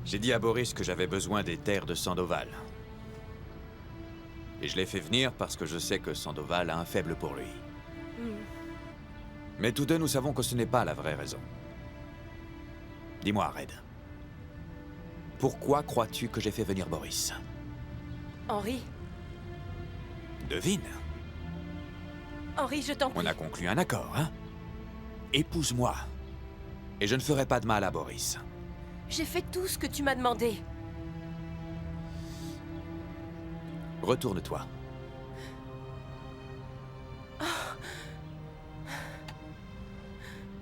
J'ai dit à Boris que j'avais besoin des terres de Sandoval. Et je l'ai fait venir parce que je sais que Sandoval a un faible pour lui. Mais tous deux, nous savons que ce n'est pas la vraie raison. Dis-moi, Red. Pourquoi crois-tu que j'ai fait venir Boris? Henri, Devine. Henri, je t'en prie. On a conclu un accord, hein? Épouse-moi. Et je ne ferai pas de mal à Boris. J'ai fait tout ce que tu m'as demandé. Retourne-toi.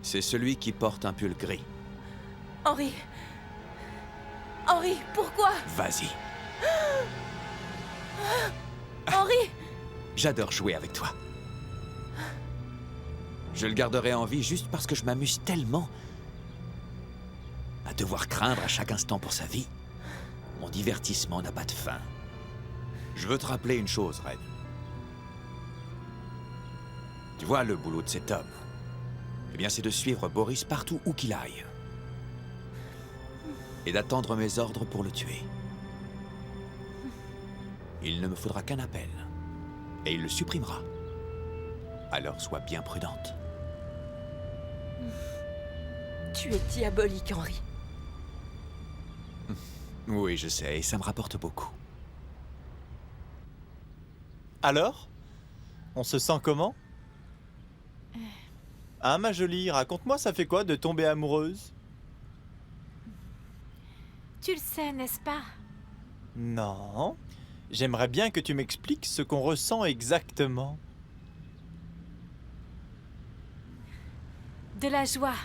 C'est celui qui porte un pull gris. Henri. Henri, pourquoi? Vas-y. Henri! J'adore jouer avec toi. Je le garderai en vie juste parce que je m'amuse tellement à devoir craindre à chaque instant pour sa vie. Mon divertissement n'a pas de fin. Je veux te rappeler une chose, Red. Tu vois le boulot de cet homme? Eh bien, c'est de suivre Boris partout où qu'il aille. Et d'attendre mes ordres pour le tuer. Il ne me faudra qu'un appel. Et il le supprimera. Alors sois bien prudente. Tu es diabolique, Henri. Oui, je sais, et ça me rapporte beaucoup. Alors? On se sent comment? Hein, ma jolie, raconte-moi, ça fait quoi de tomber amoureuse? Tu le sais, n'est-ce pas? Non. J'aimerais bien que tu m'expliques ce qu'on ressent exactement. De la joie.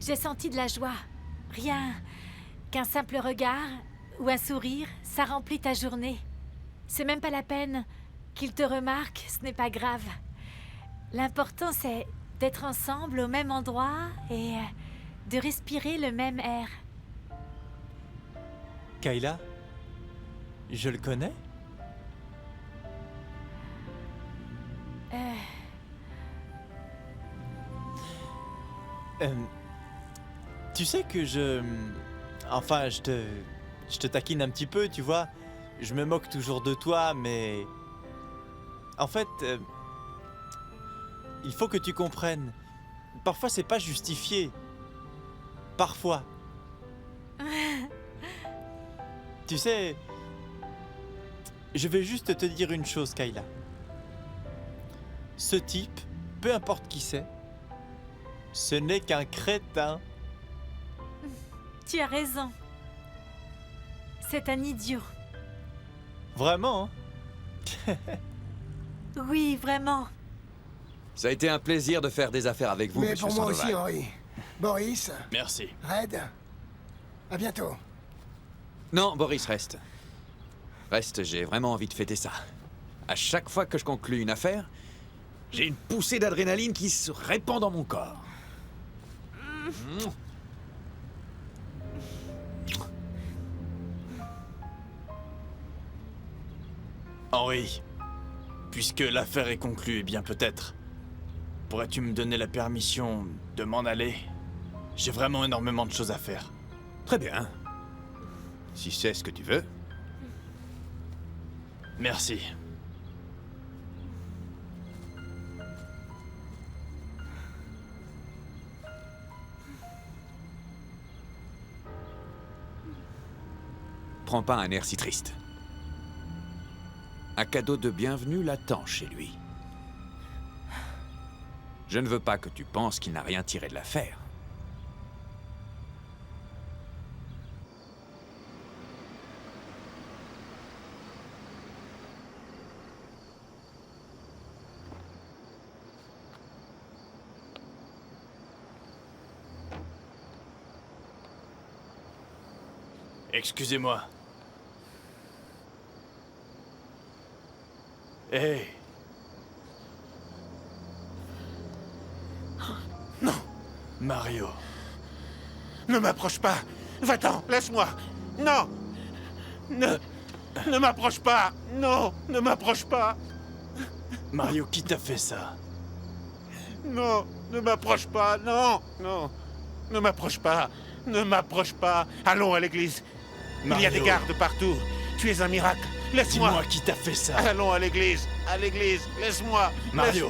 J'ai senti de la joie. Rien qu'un simple regard ou un sourire, ça remplit ta journée. C'est même pas la peine qu'il te remarque, ce n'est pas grave. L'important, c'est d'être ensemble au même endroit et de respirer le même air. Kayla? Je le connais? Tu sais que Enfin, je te taquine un petit peu, tu vois. Je me moque toujours de toi, mais... En fait... il faut que tu comprennes. Parfois, c'est pas justifié. Parfois. Tu sais... Je vais juste te dire une chose, Kayla. Ce type, peu importe qui c'est, ce n'est qu'un crétin. Tu as raison. C'est un idiot. Vraiment, hein? Oui, vraiment. Ça a été un plaisir de faire des affaires avec vous, Mais monsieur pour moi Sandoval. aussi, Henri. Boris, Merci. Red, à bientôt. Non, Boris, reste. Reste, j'ai vraiment envie de fêter ça. À chaque fois que je conclue une affaire, j'ai une poussée d'adrénaline qui se répand dans mon corps. Henri, puisque l'affaire est conclue, eh bien peut-être, pourrais-tu me donner la permission de m'en aller? J'ai vraiment énormément de choses à faire. Très bien. Si c'est ce que tu veux. Merci. Prends pas un air si triste. Un cadeau de bienvenue l'attend chez lui. Je ne veux pas que tu penses qu'il n'a rien tiré de l'affaire. Excusez-moi. Hé! Non, Mario. ne m'approche pas. Va-t'en, laisse-moi. Non. Ne m'approche pas. Non, ne m'approche pas. Mario, qui t'a fait ça? Non, ne m'approche pas. Non, non. Ne m'approche pas. Ne m'approche pas. Allons à l'église. Il y a Mario. des gardes partout. Tu es un miracle. Laisse-moi. Dis-moi qui t'a fait ça. Allons à l'église. À l'église. Laisse-moi. Mario.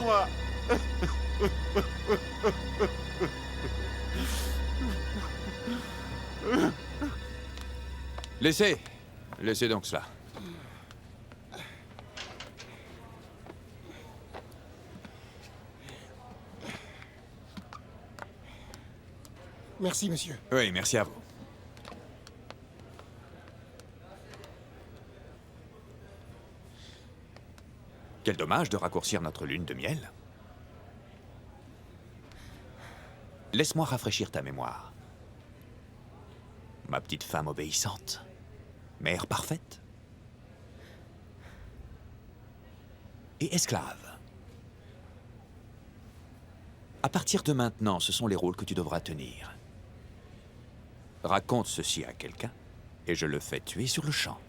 Laisse-moi. Laissez donc cela. Merci, monsieur. Oui, merci à vous. Quel dommage de raccourcir notre lune de miel. Laisse-moi rafraîchir ta mémoire. Ma petite femme obéissante. Mère parfaite. Et esclave. À partir de maintenant, ce sont les rôles que tu devras tenir. Raconte ceci à quelqu'un, et je le fais tuer sur le champ.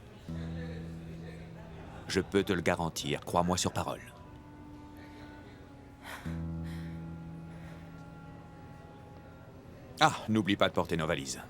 Je peux te le garantir, crois-moi sur parole. Ah, n'oublie pas de porter nos valises.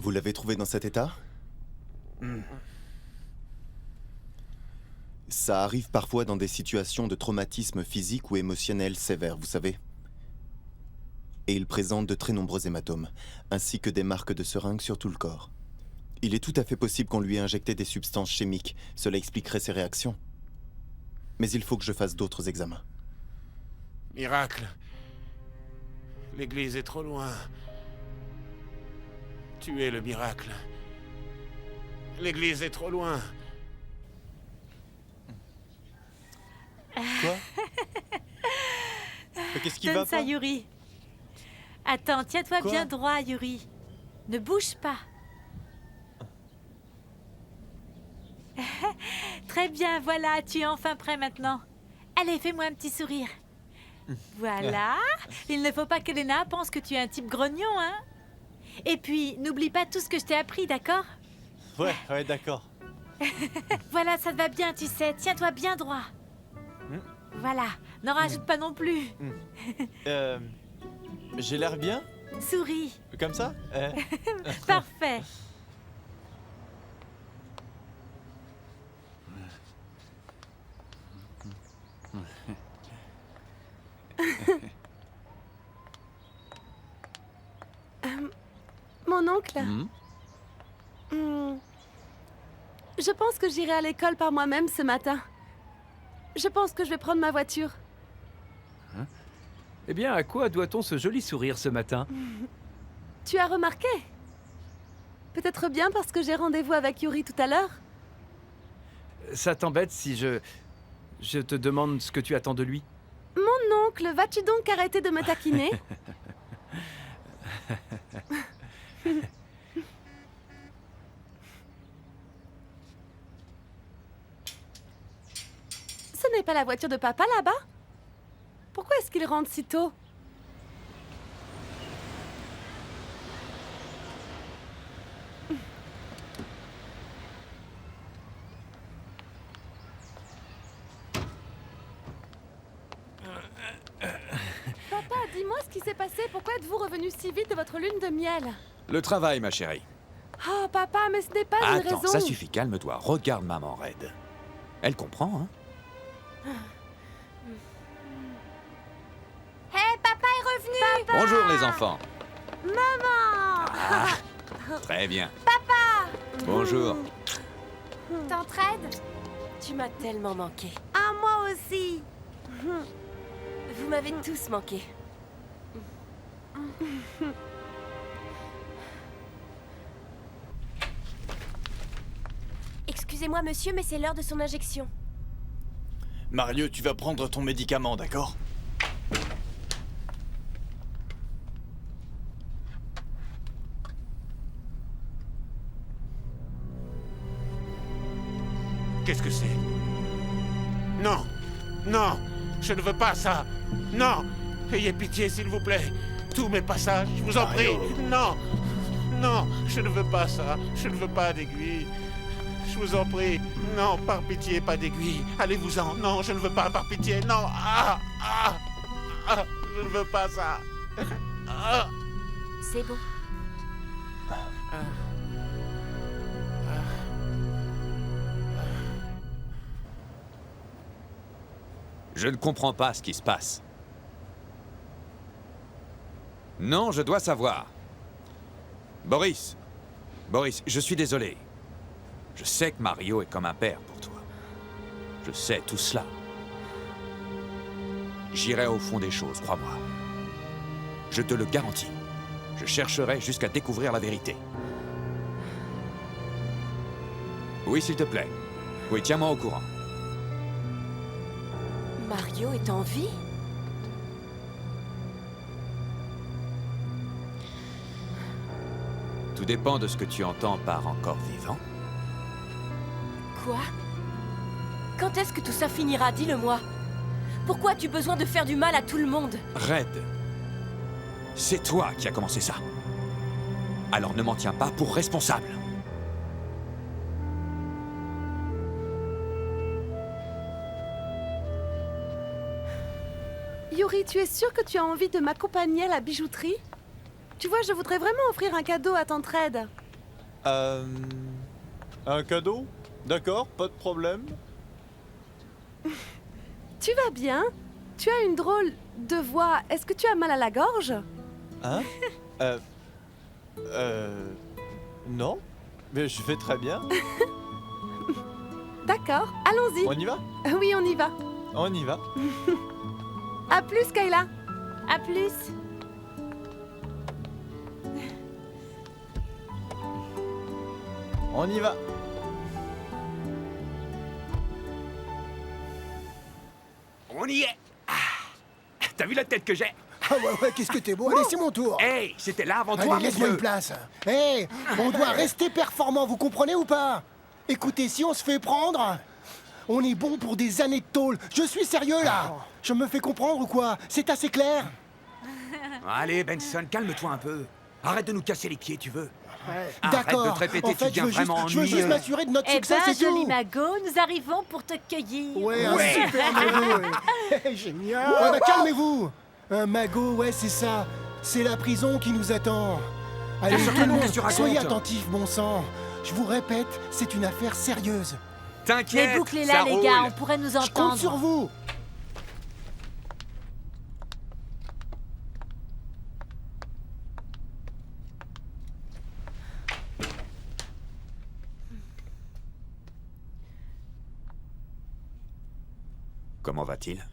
Vous l'avez trouvé dans cet état? Ça arrive parfois dans des situations de traumatisme physique ou émotionnel sévère, vous savez. Et il présente de très nombreux hématomes, ainsi que des marques de seringues sur tout le corps. Il est tout à fait possible qu'on lui ait injecté des substances chimiques. Cela expliquerait ses réactions. Mais il faut que je fasse d'autres examens. Miracle. L'église est trop loin. Tu es le miracle. L'église est trop loin. Quoi? Qu'est-ce qui va Donne ça, pas? Yuri. Attends, tiens-toi Quoi? bien droit, Yuri. Ne bouge pas. Très bien, voilà, tu es enfin prêt maintenant. Allez, fais-moi un petit sourire. Voilà. Il ne faut pas que Lena pense que tu es un type grognon, hein? Et puis, n'oublie pas tout ce que je t'ai appris, d'accord? Ouais, d'accord. Voilà, ça te va bien, tu sais. Tiens-toi bien droit. Voilà, n'en rajoute pas non plus. J'ai l'air bien? Souris. Comme ça? Parfait. Mon oncle, je pense que j'irai à l'école par moi-même ce matin. Je pense que je vais prendre ma voiture. Eh bien, à quoi doit-on ce joli sourire ce matin? Tu as remarqué? Peut-être bien parce que j'ai rendez-vous avec Yuri tout à l'heure. Ça t'embête si je te demande ce que tu attends de lui? Mon oncle, vas-tu donc arrêter de me taquiner? Ce n'est pas la voiture de papa là-bas? Pourquoi est-ce qu'il rentre si tôt? Papa, dis-moi ce qui s'est passé. Pourquoi êtes-vous revenu si vite de votre lune de miel? Le travail, ma chérie. Oh, papa, mais ce n'est pas une Attends, raison. ça suffit, calme-toi. Regarde maman raide. Elle comprend, hein? Hé, papa est revenu! Bonjour, les enfants. Maman! Très bien. Papa! Bonjour. T'entraides? Tu m'as tellement manqué. Ah, moi aussi. Vous m'avez tous manqué. Excusez-moi, monsieur, mais c'est l'heure de son injection. Mario, tu vas prendre ton médicament, d'accord? Qu'est-ce que c'est? Non! Non! Je ne veux pas ça! Non! Ayez pitié, s'il vous plaît. Tous mes passages, je vous en prie. Non. Non, je ne veux pas ça. Je ne veux pas d'aiguille. Je vous en prie. Non, par pitié, pas d'aiguille. Allez-vous-en. Non, je ne veux pas, par pitié. Non. Je ne veux pas ça. C'est bon. Je ne comprends pas ce qui se passe. Non, je dois savoir. Boris, je suis désolé. Je sais que Mario est comme un père pour toi. Je sais tout cela. J'irai au fond des choses, crois-moi. Je te le garantis. Je chercherai jusqu'à découvrir la vérité. Oui, s'il te plaît. Oui, tiens-moi au courant. Mario est en vie? Tout dépend de ce que tu entends par encore vivant. Quoi? Quand est-ce que tout ça finira? Dis-le-moi. Pourquoi as-tu besoin de faire du mal à tout le monde? Red, c'est toi qui as commencé ça. Alors ne m'en tiens pas pour responsable. Yuri, tu es sûr que tu as envie de m'accompagner à la bijouterie? Tu vois, je voudrais vraiment offrir un cadeau à Tante Red. Un cadeau? D'accord, pas de problème. Tu vas bien? Tu as une drôle de voix. Est-ce que tu as mal à la gorge? Hein? Non, mais je vais très bien. D'accord, allons-y. On y va? Oui, on y va. On y va. À plus, Kayla. À plus. On y va. On y est. T'as vu la tête que j'ai? Ah ouais, qu'est-ce que t'es beau. Allez, c'est mon tour. Hey, c'était là avant toi, Allez, mon laisse-moi une vieux. place. Hey, on doit rester performant, vous comprenez ou pas? Écoutez, si on se fait prendre, on est bon pour des années de tôle. Je suis sérieux, là. Je me fais comprendre ou quoi? C'est assez clair? Allez, Benson, calme-toi un peu. Arrête de nous casser les pieds, tu veux. Arrête D'accord. de te répéter, En fait, tu deviens vraiment je veux juste ennuyeux. m'assurer de notre Eh succès, ben, c'est joli tout. magot, nous arrivons pour te cueillir. Ouais, un Ouais. super magot. Génial. Ouais, bah, calmez-vous. Un magot, ouais, c'est ça. C'est la prison qui nous attend. Allez, Bien sûr tout que le non, monde, qu'est-ce que tu racontes? soyez attentifs, bon sang. Je vous répète, c'est une affaire sérieuse. T'inquiète, Mais bouclez-la, ça les roule. gars, on pourrait nous Je compte entendre. sur vous. Comment va-t-il?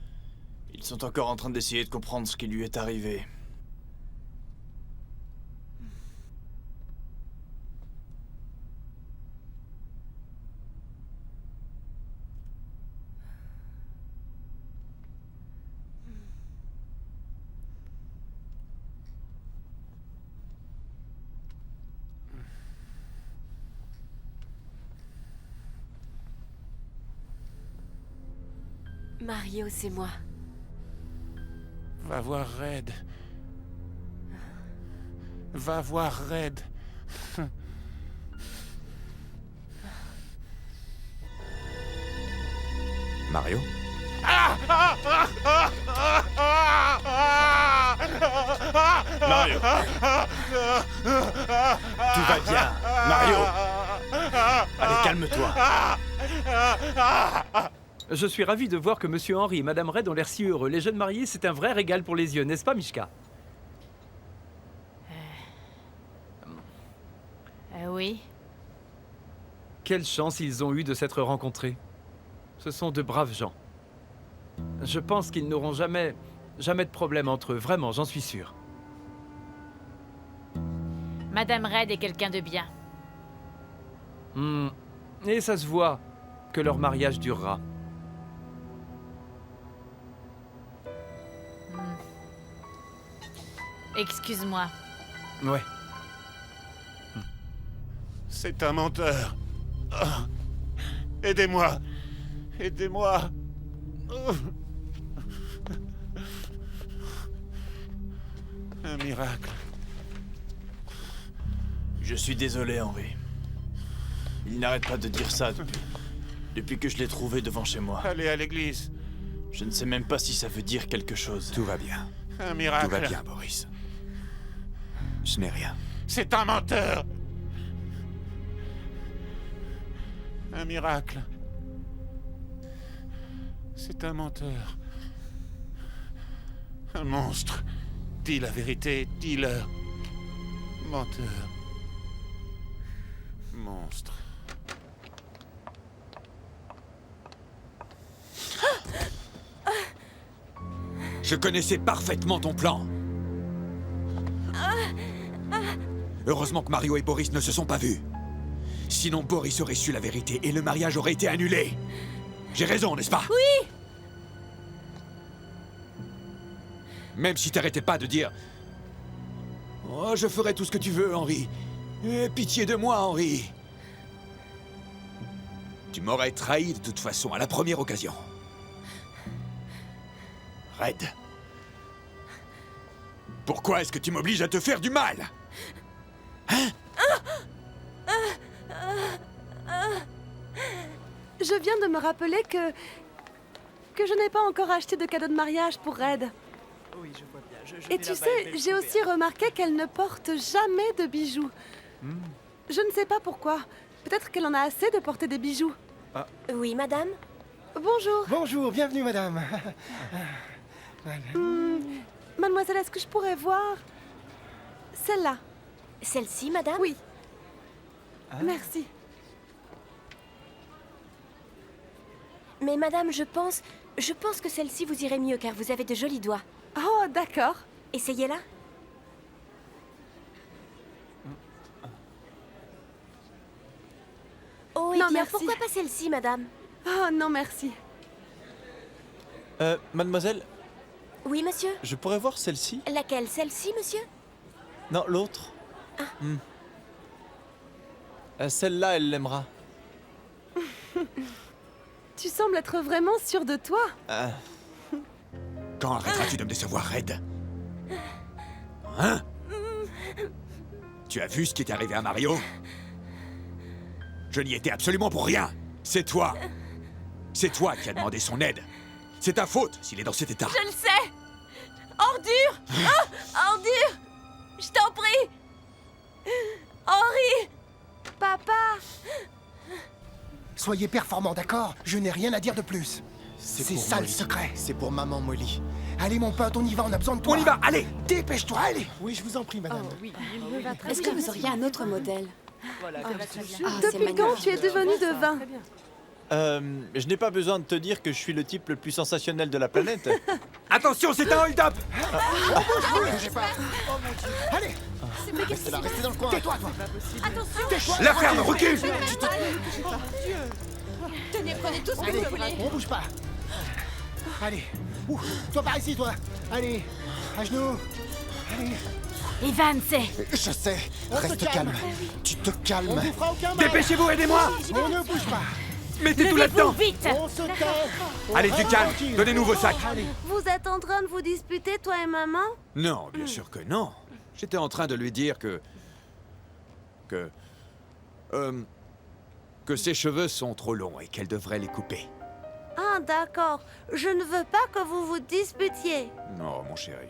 Ils sont encore en train d'essayer de comprendre ce qui lui est arrivé. Mario, c'est moi. Va voir Red. Va voir Red. Mario? Mario! Tout va bien, Mario! Allez, calme-toi. Je suis ravi de voir que Monsieur Henry et Madame Red ont l'air si heureux. Les jeunes mariés, c'est un vrai régal pour les yeux, n'est-ce pas, Mishka? Oui. Quelle chance ils ont eu de s'être rencontrés. Ce sont de braves gens. Je pense qu'ils n'auront jamais de problème entre eux, vraiment, j'en suis sûr. Madame Red est quelqu'un de bien. Et ça se voit que leur mariage durera. Excuse-moi. Ouais. C'est un menteur. Aidez-moi. Aidez-moi. Un miracle. Je suis désolé, Henri. Il n'arrête pas de dire ça depuis que je l'ai trouvé devant chez moi. Allez à l'église. Je ne sais même pas si ça veut dire quelque chose. Tout va bien. Un miracle. Tout va bien, Boris. Ce n'est rien. C'est un menteur. Un miracle. C'est un menteur. Un monstre. Dis la vérité, dis-leur. Menteur. Monstre. Je connaissais parfaitement ton plan. Heureusement que Mario et Boris ne se sont pas vus. Sinon, Boris aurait su la vérité et le mariage aurait été annulé. J'ai raison, n'est-ce pas? Oui! Même si t'arrêtais pas de dire... Oh, je ferai tout ce que tu veux, Henri. Aie pitié de moi, Henri. Tu m'aurais trahi de toute façon, à la première occasion. Red. Pourquoi est-ce que tu m'obliges à te faire du mal? Hein? Je viens de me rappeler que je n'ai pas encore acheté de cadeau de mariage pour Red. Oui, je vois bien. Et tu sais, j'ai aussi remarqué qu'elle ne porte jamais de bijoux. Je ne sais pas pourquoi. Peut-être qu'elle en a assez de porter des bijoux. Oui, madame? Bonjour. Bonjour, bienvenue, madame. Mademoiselle, est-ce que je pourrais voir celle-là? Celle-ci, madame? Oui. Merci. Mais madame, je pense que celle-ci vous irait mieux car vous avez de jolis doigts. Oh, d'accord. Essayez-la. Oh, eh Non, bien, merci. pourquoi pas celle-ci, madame? Oh, non, merci. Mademoiselle, Oui, monsieur? je pourrais voir celle-ci? Laquelle? Celle-ci, monsieur? Non, l'autre. Celle-là, elle l'aimera. Tu sembles être vraiment sûr de toi. Quand arrêteras-tu de me décevoir, Red? Hein? Tu as vu ce qui est arrivé à Mario? Je n'y étais absolument pour rien. C'est toi. C'est toi qui as demandé son aide. C'est ta faute s'il est dans cet état. Je le sais! Ordure! Ah! Ordure! Je t'en prie! Henri! Papa! Soyez performants, d'accord? Je n'ai rien à dire de plus. C'est pour ça le Molly. secret. C'est pour maman Molly. Allez, mon pote, on y va, on a besoin de toi. On y va, allez! Dépêche-toi, allez. Oui, je vous en prie, madame. Est-ce que vous auriez un autre modèle? Depuis quand tu es devenu de vin? Je n'ai pas besoin de te dire que je suis le type le plus sensationnel de la planète. Attention, c'est un hold-up! Bougez pas. Allez, Restez là, restez dans le coin. tais-toi, toi. Attention! La ferme, recule! Tenez, prenez tout ce que Allez, vous voulez. on bouge pas. Allez. Ouh, toi par ici, toi. Allez, à genoux. Allez, Ivan, c'est... Je sais. On se Reste calme. calme. Tu te on calmes. vous fera aucun mal. Dépêchez-vous, aidez-moi! On ne bouge pas. Mettez tout Levez-vous là-dedans! vite! On se tait. On Allez, reste du calme! tranquille. Donnez-nous vos sacs! Allez. Vous êtes en train de vous disputer, toi et maman? Non, bien sûr que non. J'étais en train de lui dire que ses cheveux sont trop longs et qu'elle devrait les couper. Ah, d'accord. Je ne veux pas que vous vous disputiez. Non, mon chéri.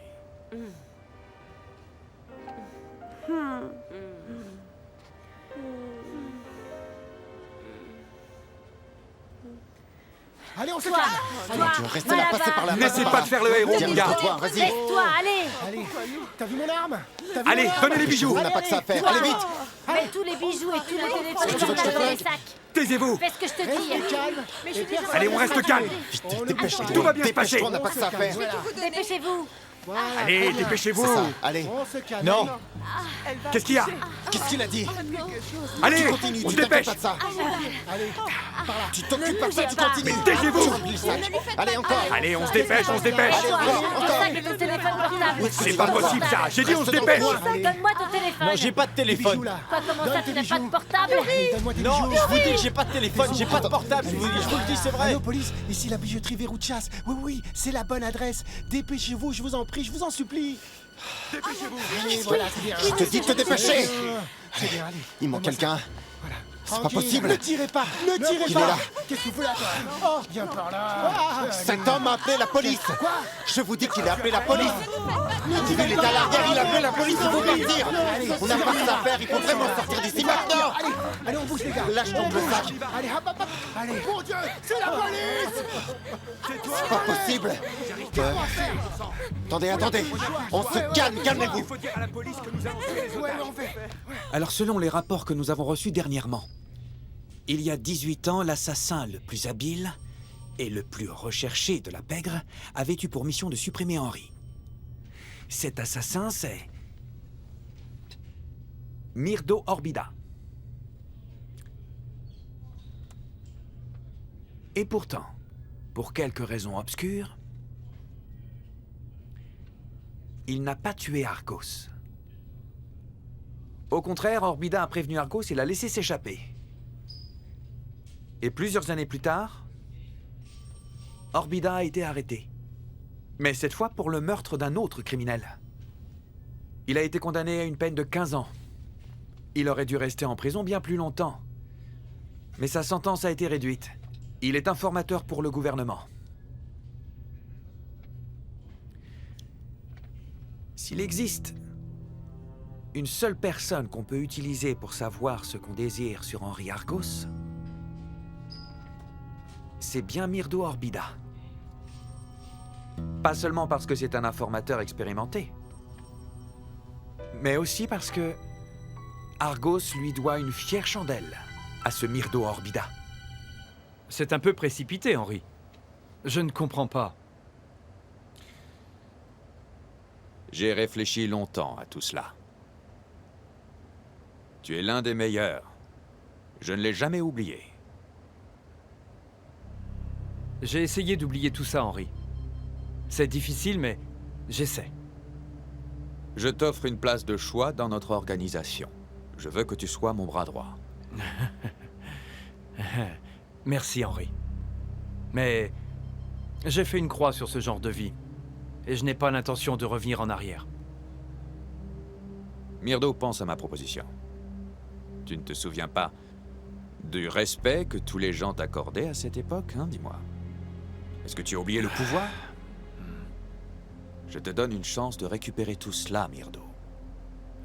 Allez, on se calme. Dieu, restez là, passez par là. N'essaie pas de faire le héros, Tiens, mon gars! toi, vas-y. Laisse-toi, allez! Allez, t'as vu mon arme? T'as vu Allez, mon arme? donnez les bijoux! On n'a pas que ça à faire. Allez vite. Mets tous les bijoux et tous les téléphones tu veux que je te dans les flingue sacs. Taisez-vous! Fais ce que je te dis. Reste calme. Mais je suis et désolée. personne Allez, on ne reste va calme. tomber. Vite, On ne dépêche-toi. Tout va bien se passer. Dépêche-toi, on n'a pas que ça à faire. Dépêchez-vous. Voilà, Allez, très bien. dépêchez-vous! C'est ça. Allez. On se calme. Non. Qu'est-ce qu'il y a? Qu'est-ce qu'il a dit? Allez, Tu continues, on tu se dépêche! t'occupes pas de ça. Allez, par là. Tu t'occupes pas de ça, tu continues. Mais taisez-vous. Tu remplis le sac. Allez, encore. Allez, on se dépêche, on se dépêche! Allez, encore, Le encore. sac et ton téléphone portable. C'est pas possible ça! J'ai dit on se Reste dans le dépêche! coin. Donne-moi ton téléphone. Non, j'ai pas de Les bijoux, téléphone. là. Quoi, comment ça, Donne tu tes n'as pas de bijoux. portable? Allez, donne-moi tes Non, bijoux. je vous dis que j'ai pas de téléphone, j'ai pas de portable, je vous le dis, c'est vrai. Allô, police, ici la bijouterie Verruchas. Oui, oui, c'est la bonne adresse. Dépêchez-vous, je vous en prie, je vous en supplie. Dépêchez-vous. Allez, voilà, c'est bien. Je te dis de te dépêcher. C'est bien, allez. Il manque quelqu'un. C'est pas Tranquille, possible. Ne tirez pas, ne tirez Il est pas. là. Qu'est-ce que vous faites là, toi? Oh, viens par là. Cet homme a appelé la police. Quoi? Je vous dis qu'il a appelé la police. Il est à l'arrière, il a appelé la police, il faut partir. On n'a pas que ça à faire, il faut vraiment sortir d'ici maintenant. Allez, on bouge les gars. Lâche donc le sac. Allez, hop, hop, hop. Allez. Mon Dieu, c'est la police. C'est pas possible. Attendez. On se calme, calmez-vous. Il faut dire à la police que nous allons tuer les Ouais, otages. on fait. Alors selon les rapports que nous avons reçus dernièrement, il y a 18 ans, l'assassin le plus habile et le plus recherché de la pègre avait eu pour mission de supprimer Henri. Cet assassin, c'est Myrdo Orbida. Et pourtant, pour quelques raisons obscures, il n'a pas tué Argos. Au contraire, Orbida a prévenu Argos et l'a laissé s'échapper. Et plusieurs années plus tard, Orbida a été arrêté. Mais cette fois pour le meurtre d'un autre criminel. Il a été condamné à une peine de 15 ans. Il aurait dû rester en prison bien plus longtemps. Mais sa sentence a été réduite. Il est informateur pour le gouvernement. S'il existe une seule personne qu'on peut utiliser pour savoir ce qu'on désire sur Henri Argos, c'est bien Myrdo Orbida. Pas seulement parce que c'est un informateur expérimenté, mais aussi parce que Argos lui doit une fière chandelle à ce Myrdo Orbida. C'est un peu précipité, Henri. Je ne comprends pas. J'ai réfléchi longtemps à tout cela. Tu es l'un des meilleurs. Je ne l'ai jamais oublié. J'ai essayé d'oublier tout ça, Henri. C'est difficile, mais j'essaie. Je t'offre une place de choix dans notre organisation. Je veux que tu sois mon bras droit. Merci, Henri. Mais j'ai fait une croix sur ce genre de vie. Et je n'ai pas l'intention de revenir en arrière. Myrdo, pense à ma proposition. Tu ne te souviens pas du respect que tous les gens t'accordaient à cette époque, hein, dis-moi? Est-ce que tu as oublié le pouvoir? Je te donne une chance de récupérer tout cela, Myrdo.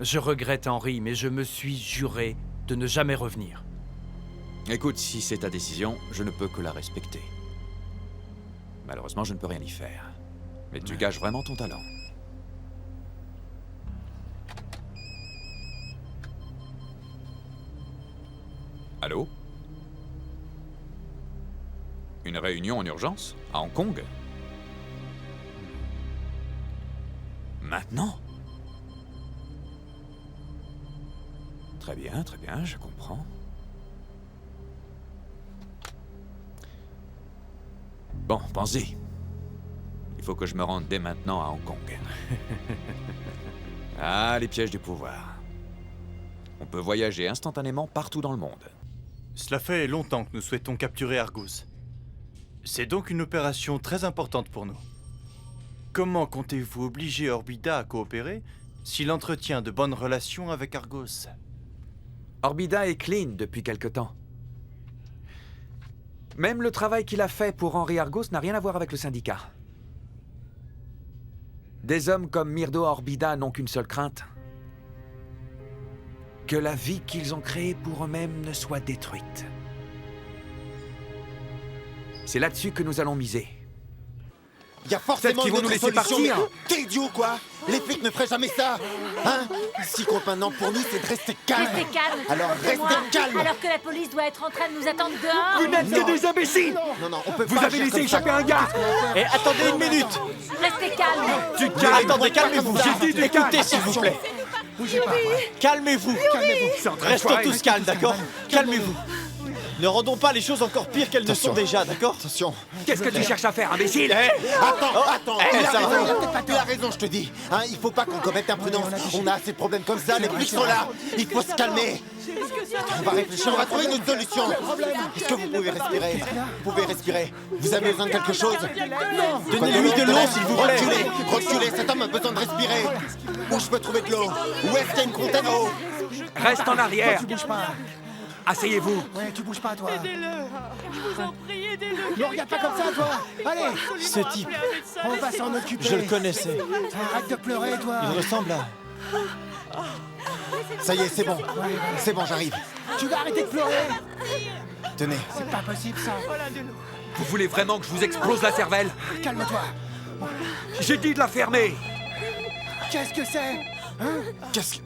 Je regrette, Henri, mais je me suis juré de ne jamais revenir. Écoute, si c'est ta décision, je ne peux que la respecter. Malheureusement, je ne peux rien y faire. Mais tu gages vraiment ton talent. Allô? Une réunion en urgence? À Hong Kong? Maintenant? Très bien, je comprends. Bon, pensez. Il faut que je me rende dès maintenant à Hong Kong. Ah, les pièges du pouvoir. On peut voyager instantanément partout dans le monde. Cela fait longtemps que nous souhaitons capturer Argos. C'est donc une opération très importante pour nous. Comment comptez-vous obliger Orbida à coopérer s'il entretient de bonnes relations avec Argos? Orbida est clean depuis quelque temps. Même le travail qu'il a fait pour Henri Argos n'a rien à voir avec le syndicat. Des hommes comme Myrdo Orbida n'ont qu'une seule crainte. Que la vie qu'ils ont créée pour eux-mêmes ne soit détruite. C'est là-dessus que nous allons miser. Il y a forcément qu'ils vont une nous autre laisser solution, partir. mais t'es idiot, quoi? Les flics ne feraient jamais ça. Hein? Ce qui compte maintenant pour nous, c'est de rester calme. Restez calme, Alors moi, restez calme. alors que la police doit être en train de nous attendre dehors. Vous n'êtes que des imbéciles! Non, on peut Vous pas avez agir laissé comme ça. échapper un gars! Et attendez une minute! Restez calme. Attendez, calmez-vous! J'ai dit Écoutez, s'il vous plaît! Bougez pas. Calmez-vous! C'est en train de Restons foirer. tous calmes, d'accord? Calmez-vous! Ne rendons pas les choses encore pires qu'elles ne sont déjà, d'accord? Attention. Qu'est-ce que tu cherches à faire, imbécile? Attends, il a raison, je te dis. Hein, il faut pas qu'on commette imprudence. On a assez de problèmes comme ça, les flics sont là. Il faut se calmer. On va réfléchir, on va trouver une autre solution. Est-ce que vous pouvez respirer? Vous pouvez respirer. Vous avez besoin de quelque chose? Donnez-lui de l'eau, s'il vous plaît. Reculez, cet homme a besoin de respirer. Où je peux trouver de l'eau? Où est-ce qu'il y a une fontaine à eau? Reste en arrière. Tu bouges pas. Asseyez-vous. Ouais, tu bouges pas, toi. Aidez-le. Je vous en prie, aidez-le. Ne regarde pas comme ça, toi. Allez, Ce type, on va s'en occuper. je le connaissais. Arrête de pleurer, toi. Il ressemble à... Ça y est, c'est bon. C'est bon, j'arrive. Tu vas arrêter de pleurer. Tenez. C'est pas possible, ça. Vous voulez vraiment que je vous explose la cervelle? Calme-toi. J'ai dit de la fermer. Qu'est-ce que c'est? Hein? Qu'est-ce que...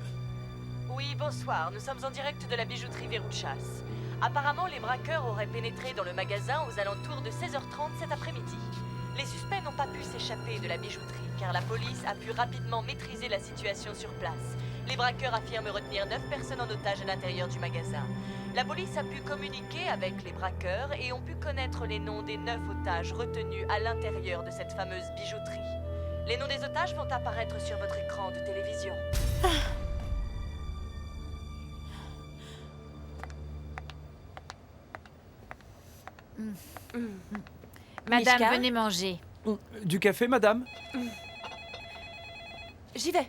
Oui, bonsoir. Nous sommes en direct de la bijouterie Verrou de Chasse. Apparemment, les braqueurs auraient pénétré dans le magasin aux alentours de 16h30 cet après-midi. Les suspects n'ont pas pu s'échapper de la bijouterie, car la police a pu rapidement maîtriser la situation sur place. Les braqueurs affirment retenir 9 personnes en otage à l'intérieur du magasin. La police a pu communiquer avec les braqueurs et ont pu connaître les noms des 9 otages retenus à l'intérieur de cette fameuse bijouterie. Les noms des otages vont apparaître sur votre écran de télévision. Madame, Mishka venez manger. Du café, madame? J'y vais.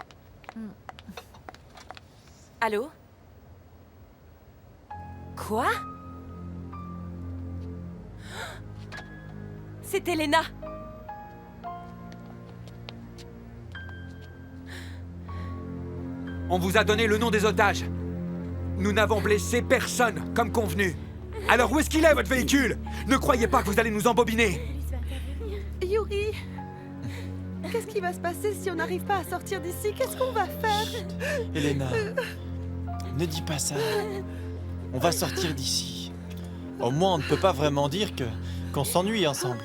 Allô? Quoi? C'est Elena. On vous a donné le nom des otages. Nous n'avons blessé personne, comme convenu. Alors où est-ce qu'il est, votre véhicule? Ne croyez pas que vous allez nous embobiner. Yuri, qu'est-ce qui va se passer si on n'arrive pas à sortir d'ici? Qu'est-ce qu'on va faire? Elena, ne dis pas ça. On va sortir d'ici. Au moins, on ne peut pas vraiment dire qu'on s'ennuie ensemble.